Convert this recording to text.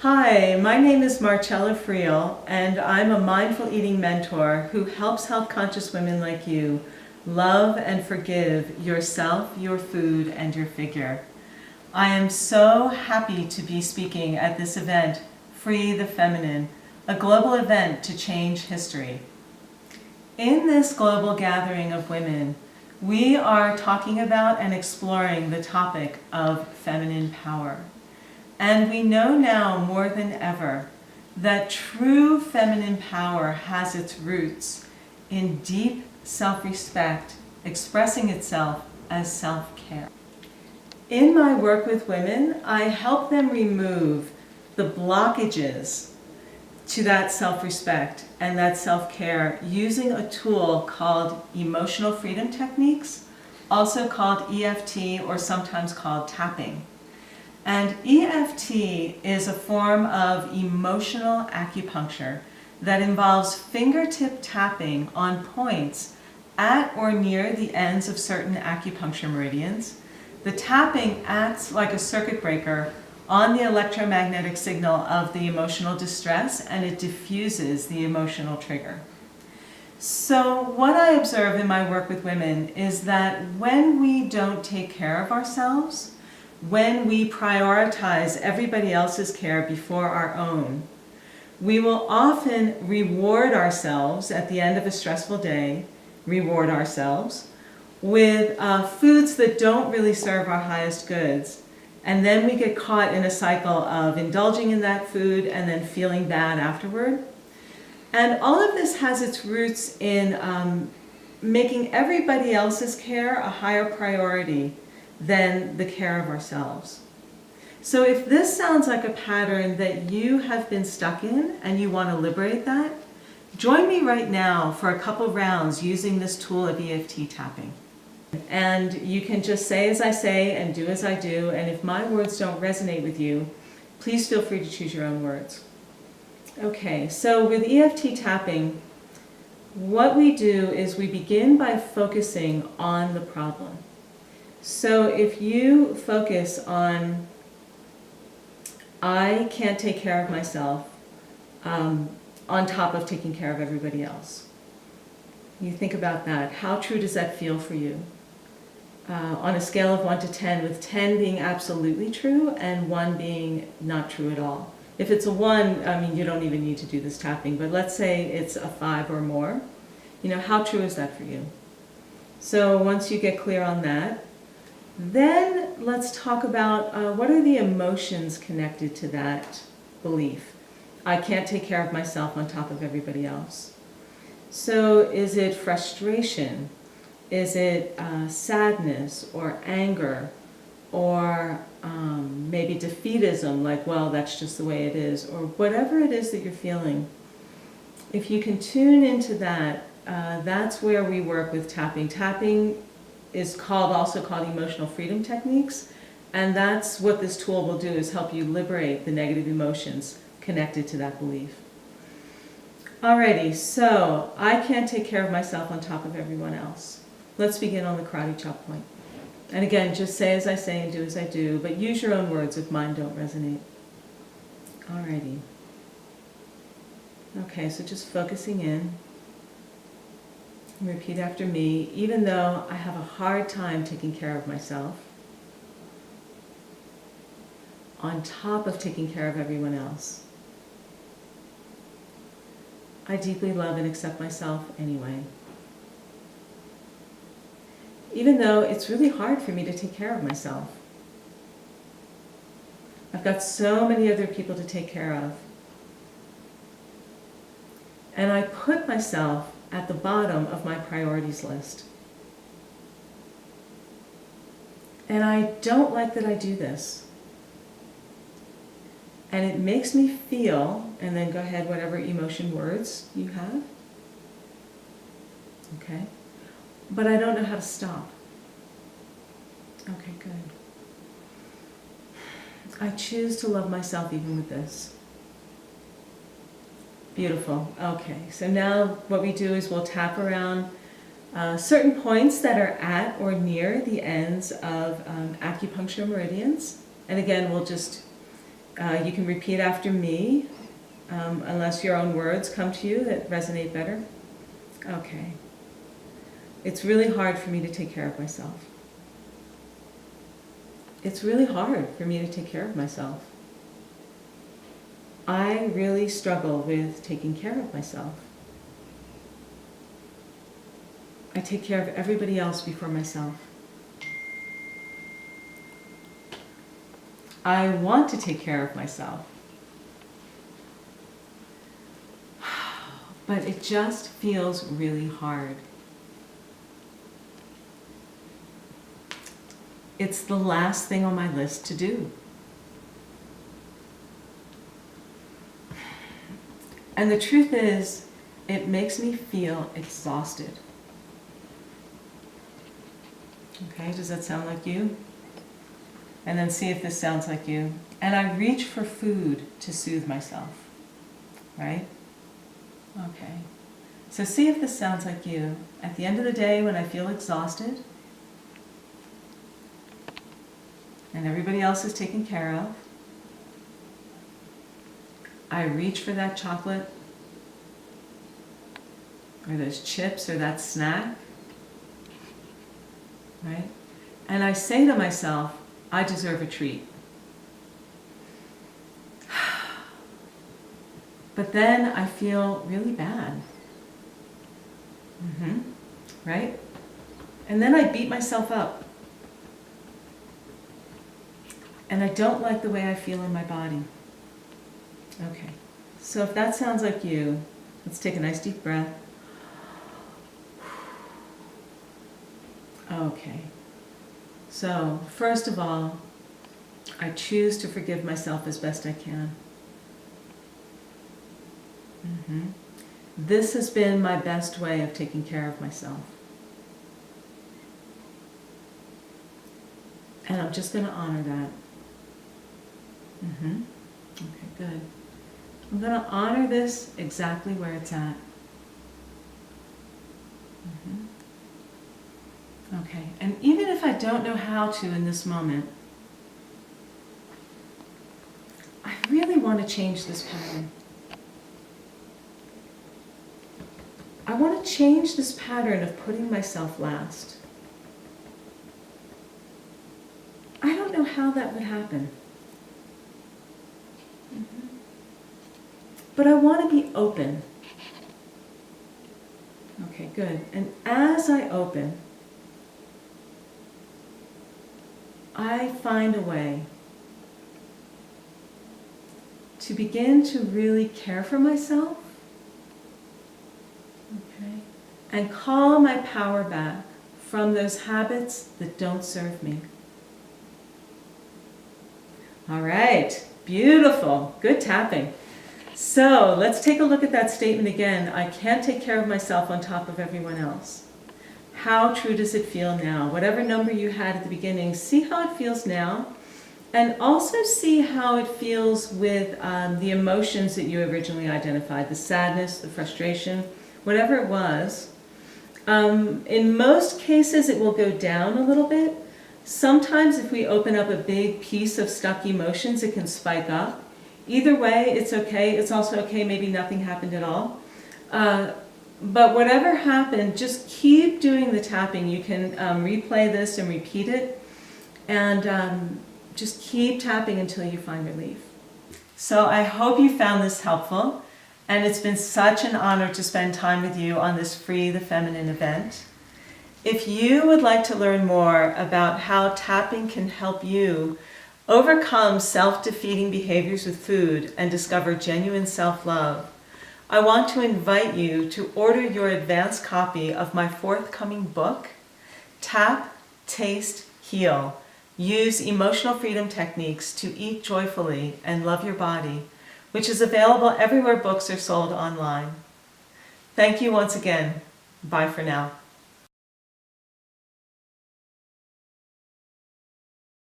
Hi, my name is Marcella Friel, and I'm a mindful eating mentor who helps health-conscious women like you love and forgive yourself, your food, and your figure. I am so happy to be speaking at this event, Free the Feminine, a global event to change history. In this global gathering of women, we are talking about and exploring the topic of feminine power. And we know now more than ever that true feminine power has its roots in deep self-respect, expressing itself as self-care. In my work with women, I help them remove the blockages to that self-respect and that self-care using a tool called emotional freedom techniques, also called EFT or sometimes called tapping. And EFT is a form of emotional acupuncture that involves fingertip tapping on points at or near the ends of certain acupuncture meridians. The tapping acts like a circuit breaker on the electromagnetic signal of the emotional distress, and it diffuses the emotional trigger. So what I observe in my work with women is that when we don't take care of ourselves, when we prioritize everybody else's care before our own, we will often reward ourselves at the end of a stressful day, reward ourselves with foods that don't really serve our highest goods. And then we get caught in a cycle of indulging in that food and then feeling bad afterward. And all of this has its roots in making everybody else's care a higher priority than the care of ourselves. So if this sounds like a pattern that you have been stuck in and you want to liberate that, join me right now for a couple rounds using this tool of EFT tapping. And you can just say as I say and do as I do, and if my words don't resonate with you, please feel free to choose your own words. Okay, so with EFT tapping, what we do is we begin by focusing on the problem. So if you focus on, I can't take care of myself, on top of taking care of everybody else. You think about that. How true does that feel for you? On a scale of 1 to 10, with 10 being absolutely true and 1 being not true at all. If it's a 1, I mean, you don't even need to do this tapping, but let's say it's a 5 or more. You know, how true is that for you? So once you get clear on that, then let's talk about what are the emotions connected to that belief. I can't take care of myself on top of everybody else. So is it frustration? Is it sadness or anger or maybe defeatism, like, well, that's just the way it is, or whatever it is that you're feeling? If you can tune into that, that's where we work with tapping. Tapping is also called emotional freedom techniques, and that's what this tool will do, is help you liberate the negative emotions connected to that belief. Alrighty, so I can't take care of myself on top of everyone else. Let's begin on the karate chop point. And again, just say as I say and do as I do, but use your own words if mine don't resonate. Alrighty. Okay, so just focusing in. Repeat after me. Even though I have a hard time taking care of myself, on top of taking care of everyone else, I deeply love and accept myself anyway. Even though it's really hard for me to take care of myself. I've got so many other people to take care of. And I put myself at the bottom of my priorities list. And I don't like that I do this. And it makes me feel, and then go ahead, whatever emotion words you have. Okay? But I don't know how to stop. Okay, good. I choose to love myself even with this. Beautiful. Okay, so now what we do is we'll tap around certain points that are at or near the ends of acupuncture meridians. And again, we'll just You can repeat after me, unless your own words come to you that resonate better. Okay. It's really hard for me to take care of myself. It's really hard for me to take care of myself. I really struggle with taking care of myself. I take care of everybody else before myself. I want to take care of myself. But it just feels really hard. It's the last thing on my list to do. And the truth is, it makes me feel exhausted. Okay, does that sound like you? And then see if this sounds like you. And I reach for food to soothe myself, right? Okay. So see if this sounds like you. At the end of the day, when I feel exhausted, and everybody else is taken care of, I reach for that chocolate, or those chips, or that snack, right? And I say to myself, I deserve a treat. But then I feel really bad. Right? And then I beat myself up. And I don't like the way I feel in my body. Okay. So if that sounds like you, let's take a nice deep breath. Okay. So, first of all, I choose to forgive myself as best I can. This has been my best way of taking care of myself. And I'm just going to honor that. Okay, good. I'm going to honor this exactly where it's at. Okay, and even if I don't know how to in this moment, I really want to change this pattern. I want to change this pattern of putting myself last. I don't know how that would happen. But I want to be open. Okay, good. And as I open, I find a way to begin to really care for myself, okay, and call my power back from those habits that don't serve me. All right, beautiful, good tapping. So let's take a look at that statement again. I can't take care of myself on top of everyone else. How true does it feel now? Whatever number you had at the beginning, see how it feels now. And also see how it feels with the emotions that you originally identified, the sadness, the frustration, whatever it was. In most cases, it will go down a little bit. Sometimes if we open up a big piece of stuck emotions, it can spike up. Either way, it's okay. It's also okay, maybe nothing happened at all. But whatever happened, just keep doing the tapping. You can replay this and repeat it. And just keep tapping until you find relief. So I hope you found this helpful. And it's been such an honor to spend time with you on this Free the Feminine event. If you would like to learn more about how tapping can help you overcome self-defeating behaviors with food and discover genuine self-love, I want to invite you to order your advanced copy of my forthcoming book, Tap, Taste, Heal. Use emotional freedom techniques to eat joyfully and love your body, which is available everywhere books are sold online. Thank you once again. Bye for now.